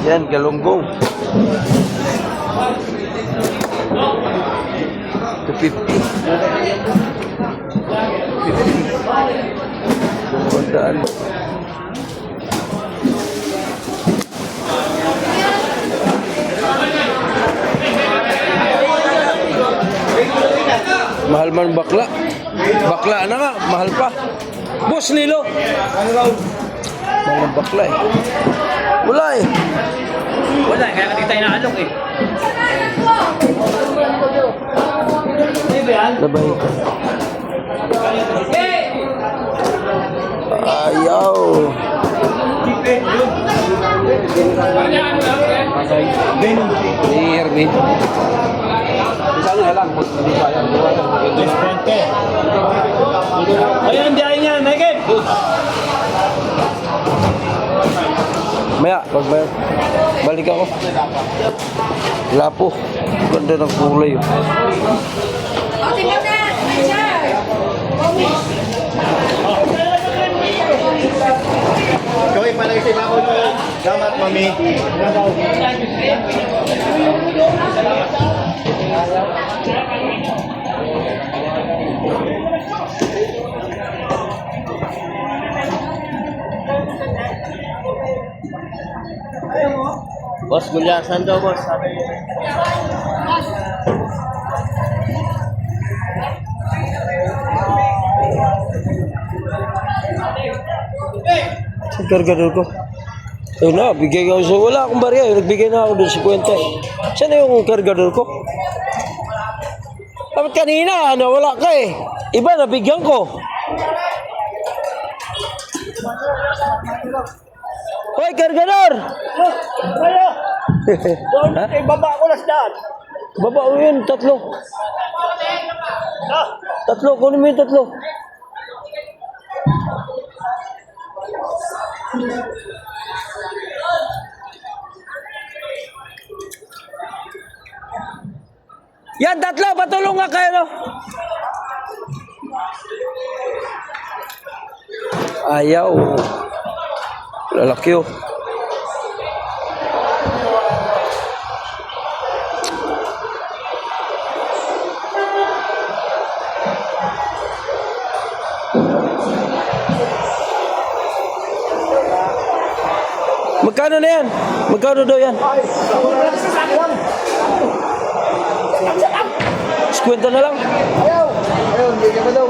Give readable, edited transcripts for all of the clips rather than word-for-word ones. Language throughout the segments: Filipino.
Yan, galunggong. 250. 200. Mahal man bakla. Bakla na nga, mahal pa. Boss Lilo. Mahal ng bakla eh. Wala eh. Wala, kaya hindi tayo naalok eh. Labay. Ayaw. Ni Erwin. Sana lang. Ayun, di ayun yan, Megan. Maya, balik ako. Lapo. Ganda ng kulay. Kawin pa lang sila ko nyo. Salamat, mami. Boss, gulyasan daw, boss. Sa kargador ko. Ayun na, bigay ko. So, wala akong barya. Nagbigay na ako doon 50. Saan na yung kargador ko? Dapat kanina, wala ka eh. Iba, nabigyan ko. Hoy, kargador! Ha? Baba ko lang daan. Baba ko yun, 3. 3, kunin mo yung 3. Yan, 3, patulong nga kayo, no? Ayaw. Lalaki, oh. Magkano na yan? Magkano daw yan? 50 na lang? Ayaw, hindi ka ba daw?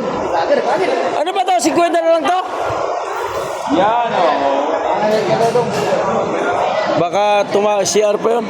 Ano ba to? 50 na lang to? Yan, o. Ayaw ka daw. Baka CR pa yun.